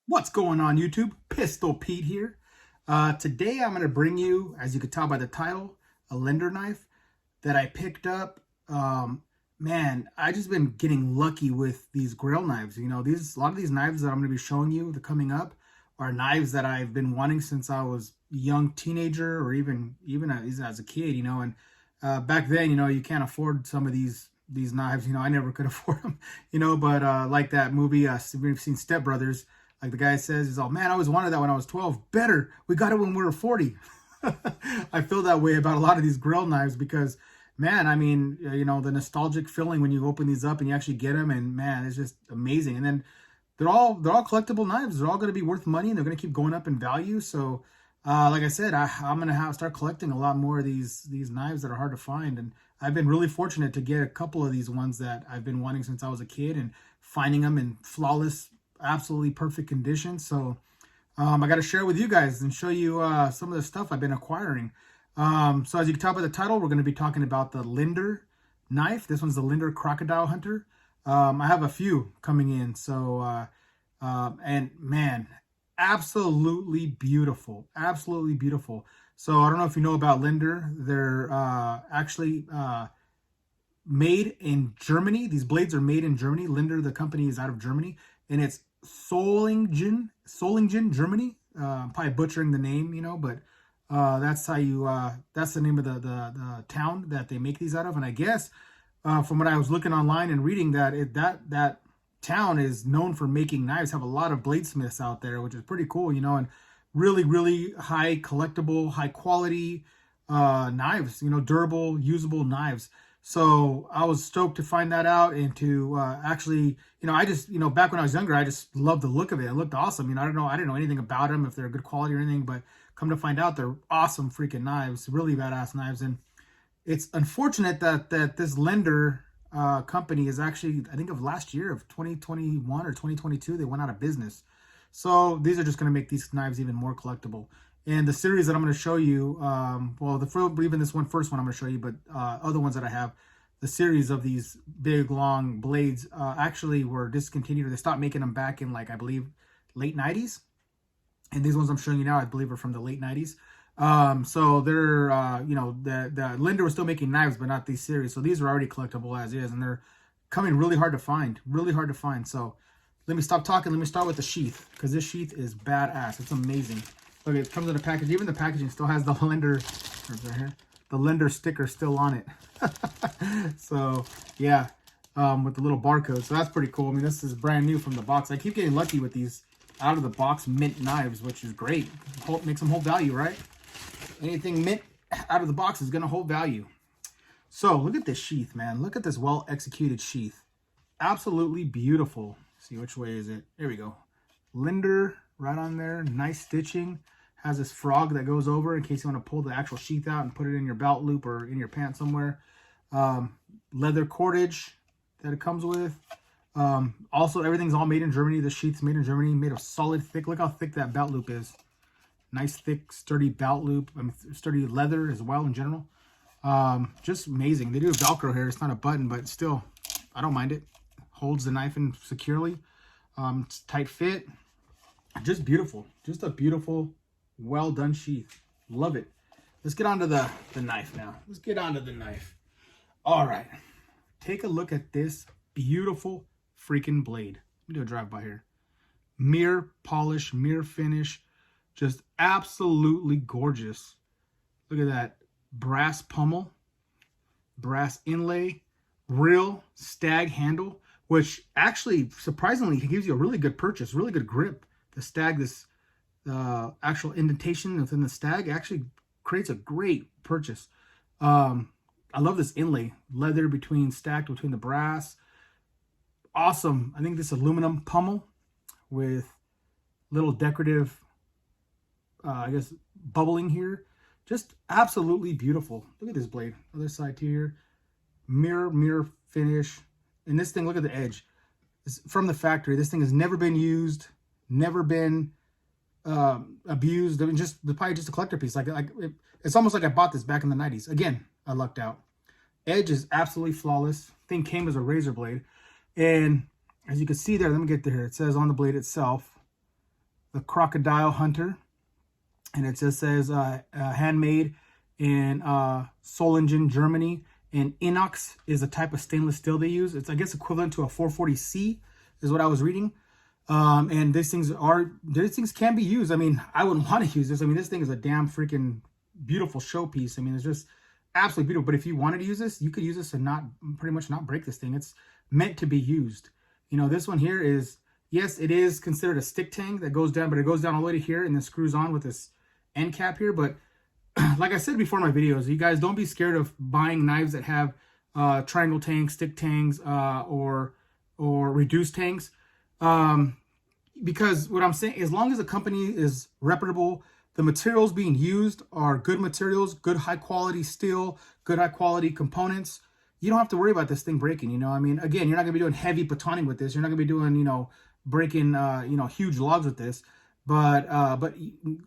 What's going on, YouTube? Pistol Pete here. Today I'm going to bring you, as you could tell by the title, a Linder knife that I picked up. Man, I just been getting lucky with these grill knives. You know, a lot of these knives that I'm going to be showing you, the coming up, are knives that I've been wanting since I was a young teenager, or even as a kid. You know, and back then, you know, you can't afford some of these knives. You know, I never could afford them. You know, but like that movie, we've seen Step Brothers. Like the guy says, he's all, man, I always wanted that when I was 12. Better. We got it when we were 40. I feel that way about a lot of these grill knives because, man, I mean, you know, the nostalgic feeling when you open these up and you actually get them, and man, it's just amazing. And then they're all collectible knives. They're all going to be worth money, and they're going to keep going up in value. So, like I said, I'm going to start collecting a lot more of these knives that are hard to find. And I've been really fortunate to get a couple of these ones that I've been wanting since I was a kid, and finding them in flawless, absolutely perfect condition. So I got to share with you guys and show you some of the stuff I've been acquiring. So as you can tell by the title, we're going to be talking about the Linder knife. This one's the Linder Crocodile Hunter. I have a few coming in. So and man, absolutely beautiful, absolutely beautiful. So I don't know if you know about Linder. They're actually made in Germany. These blades are made in Germany. Linder, the company, is out of Germany, and it's Solingen, Germany. I'm probably butchering the name, you know, but that's how you. That's the name of the town that they make these out of. And I guess from what I was looking online and reading, that town is known for making knives. Have a lot of bladesmiths out there, which is pretty cool, you know, and really high collectible, high quality knives. You know, durable, usable knives. So I was stoked to find that out, and to actually, you know, I just, you know, back when I was younger, I just loved the look of it. It looked awesome. You know, I didn't know anything about them, if they're good quality or anything, but come to find out, they're awesome freaking knives, really badass knives. And it's unfortunate that this Linder company is actually, I think of last year of 2021 or 2022, they went out of business. So these are just going to make these knives even more collectible. And the series that I'm going to show you, even this first one I'm going to show you, but other ones that I have, the series of these big, long blades actually were discontinued. They stopped making them back in, like, I believe, late 90s. And these ones I'm showing you now, I believe, are from the late 90s. So they're, you know, the Linder was still making knives, but not these series. So these are already collectible as is, and they're coming really hard to find, really hard to find. So let me stop talking. Let me start with the sheath, because this sheath is badass. It's amazing. Look, it comes in a package. Even the packaging still has the Linder, right here, the Linder sticker still on it. So yeah, with the little barcode. So that's pretty cool. I mean, this is brand new from the box. I keep getting lucky with these out of the box mint knives, which is great. Makes them hold value, right? Anything mint out of the box is gonna hold value. So look at this sheath, man. Look at this well executed sheath. Absolutely beautiful. Let's see, which way is it? There we go. Linder right on there. Nice stitching. Has this frog that goes over in case you want to pull the actual sheath out and put it in your belt loop or in your pants somewhere. Leather cordage that it comes with. Also, everything's all made in Germany. The sheath's made in Germany, made of solid thick. Look how thick that belt loop is. Nice, thick, sturdy belt loop. I mean, sturdy leather as well in general. Just amazing. They do have Velcro here. It's not a button, but still, I don't mind it. Holds the knife in securely. It's tight fit. Just beautiful. Just a beautiful, well done sheath. Love it. Let's get onto the knife now. Let's get onto the knife. All right. Take a look at this beautiful freaking blade. Let me do a drive-by here. Mirror polish, mirror finish. Just absolutely gorgeous. Look at that. Brass pummel. Brass inlay. Real stag handle, which actually, surprisingly, gives you a really good purchase, really good grip. The stag, this actual indentation within the stag actually creates a great purchase. I love this inlay. Leather stacked between the brass. Awesome. I think this aluminum pummel with little decorative, I guess, bubbling here. Just absolutely beautiful. Look at this blade. Other side here. Mirror finish. And this thing, look at the edge. It's from the factory. This thing has never been used, never been abused. I mean, probably just a collector piece. It's almost like I bought this back in the 90s. Again, I lucked out. Edge is absolutely flawless. Thing came as a razor blade. And as you can see there, let me get there. It says on the blade itself, the Crocodile Hunter, and it just says handmade in Solingen, Germany. And inox is a type of stainless steel they use. It's, I guess, equivalent to a 440C is what I was reading. And these things can be used. I mean, I wouldn't want to use this. I mean, this thing is a damn freaking beautiful showpiece. I mean, it's just absolutely beautiful. But if you wanted to use this, you could use this and not pretty much not break this thing. It's meant to be used. You know, this one here is, yes, it is considered a stick tang that goes down, but it goes down all the way to here and then screws on with this end cap here. But like I said before in my videos, you guys don't be scared of buying knives that have triangle tangs, stick tangs, or reduced tangs. Because what I'm saying, as long as the company is reputable, the materials being used are good materials, good high quality steel, good high quality components, you don't have to worry about this thing breaking. You know, I mean, again, you're not gonna be doing heavy batoning with this. You're not gonna be doing, you know, breaking, you know, huge logs with this. But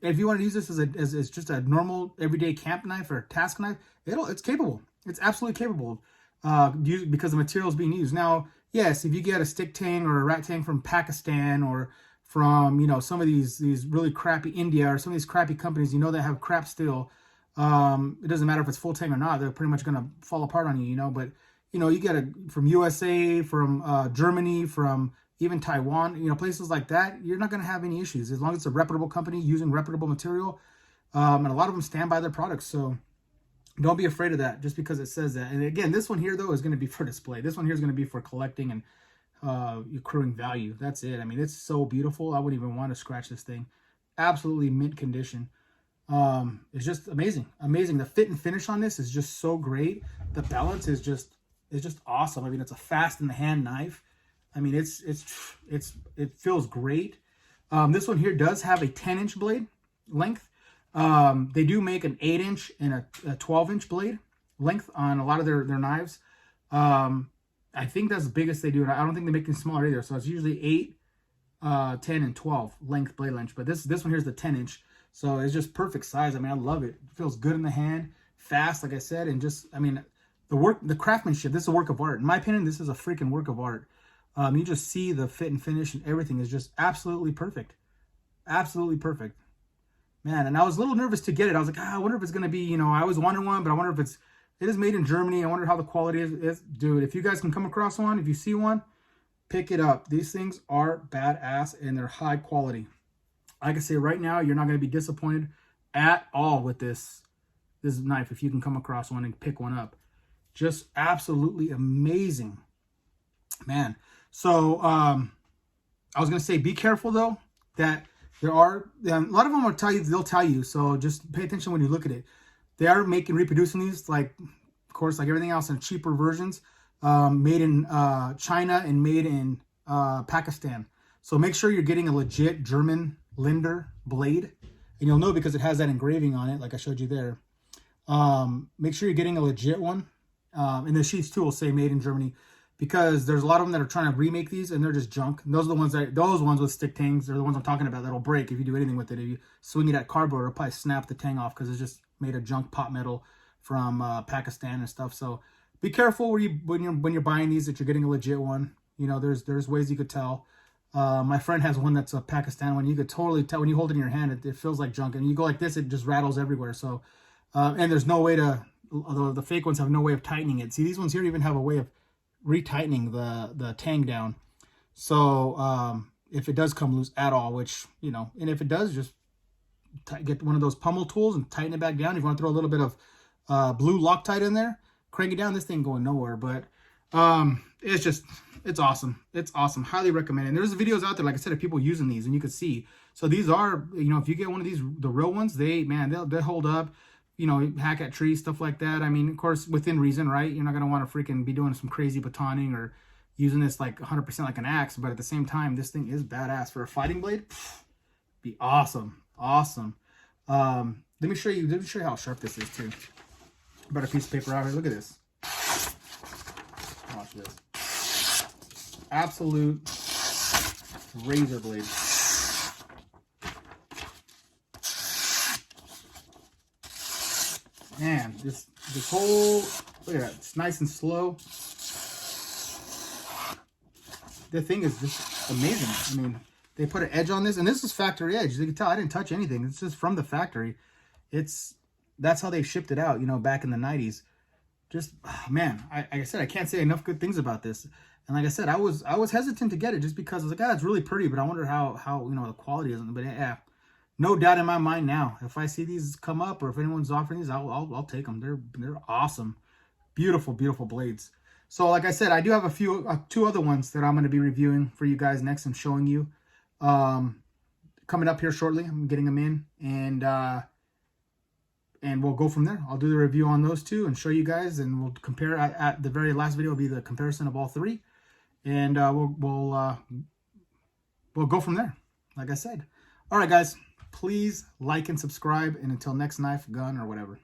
if you want to use this as just a normal everyday camp knife or task knife, it's capable. It's absolutely capable because the material is being used. Now, yes, if you get a stick tang or a rat tang from Pakistan or from, you know, some of these really crappy India or some of these crappy companies, you know, that have crap steel, it doesn't matter if it's full tang or not. They're pretty much going to fall apart on you, you know. But, you know, you get it from USA, from Germany, from even Taiwan, you know, places like that, you're not going to have any issues as long as it's a reputable company using reputable material. And a lot of them stand by their products. So don't be afraid of that just because it says that. And again, this one here, though, is going to be for display. This one here is going to be for collecting and accruing value. That's it. I mean, it's so beautiful. I wouldn't even want to scratch this thing. Absolutely mint condition. It's just amazing. Amazing. The fit and finish on this is just so great. The balance is just awesome. I mean, it's a fast in the hand knife. I mean, it feels great. This one here does have a 10-inch blade length. They do make an 8-inch and a 12-inch blade length on a lot of their knives. I think that's the biggest they do. And I don't think they make them smaller either. So it's usually 8, 10, and 12 length blade length. But this one here is the 10-inch. So it's just perfect size. I mean, I love it. It feels good in the hand, fast, like I said, and just, I mean, the craftsmanship. This is a work of art. In my opinion, this is a freaking work of art. You just see the fit and finish and everything is just absolutely perfect. Absolutely perfect. Man, and I was a little nervous to get it. I was like, I wonder if it's going to be, you know, I always wanted one, but I wonder if it is made in Germany. I wonder how the quality is. Dude, if you guys can come across one, if you see one, pick it up. These things are badass and they're high quality. I can say right now, you're not going to be disappointed at all with this knife if you can come across one and pick one up. Just absolutely amazing. Man. So, I was going to say, be careful, though, that there are, a lot of them they'll tell you, so just pay attention when you look at it. They are reproducing these, like, of course, like everything else in cheaper versions, made in China and made in Pakistan. So make sure you're getting a legit German Linder blade, and you'll know because it has that engraving on it, like I showed you there. Make sure you're getting a legit one, and the sheaths, too, will say made in Germany. Because there's a lot of them that are trying to remake these and they're just junk. And those are the ones those ones with stick tangs, they're the ones I'm talking about that'll break if you do anything with it. If you swing it at cardboard, it'll probably snap the tang off because it's just made of junk pot metal from Pakistan and stuff. So be careful when you're buying these that you're getting a legit one. You know, there's ways you could tell. My friend has one that's a Pakistan one. You could totally tell when you hold it in your hand, it feels like junk. And you go like this, it just rattles everywhere. So, and there's no way to, although the fake ones have no way of tightening it. See, these ones here even have a way of retightening the tang down. So if it does come loose at all, which, you know, and if it does, just get one of those pummel tools and tighten it back down. If you want to throw a little bit of blue Loctite in there, crank it down. This thing going nowhere, but it's awesome. It's awesome. Highly recommend it. And there's videos out there, like I said, of people using these, and you can see. So these are, you know, if you get one of these, the real ones, they'll hold up. You know, hack at trees, stuff like that. I mean, of course, within reason, right? You're not going to want to freaking be doing some crazy batoning or using this like 100% like an axe. But at the same time, this thing is badass. For a fighting blade, be awesome. Awesome. Let me show you how sharp this is, too. I brought a piece of paper out here. Look at this. Watch this. Absolute razor blade. Man, this whole, look at that, it's nice and slow. The thing is just amazing. I mean, They put an edge on this, and this is factory edge. You can tell I didn't touch anything. It's just from the factory. That's how they shipped it out, you know, back in the 90s. Just, oh, man, like I said, I can't say enough good things about this. And like I said, I was hesitant to get it just because I was like, ah, it's really pretty, but I wonder how you know, the quality isn't. But yeah, no doubt in my mind now, if I see these come up or if anyone's offering these, I'll take them. They're awesome, beautiful, beautiful blades. So like I said, I do have a few two other ones that I'm going to be reviewing for you guys next and showing you coming up here shortly. I'm getting them in, and we'll go from there. I'll do the review on those two and show you guys, and we'll compare. At the very last video will be the comparison of all three, and we'll go from there. Like I said. All right, guys, please like and subscribe, and until next knife, gun, or whatever.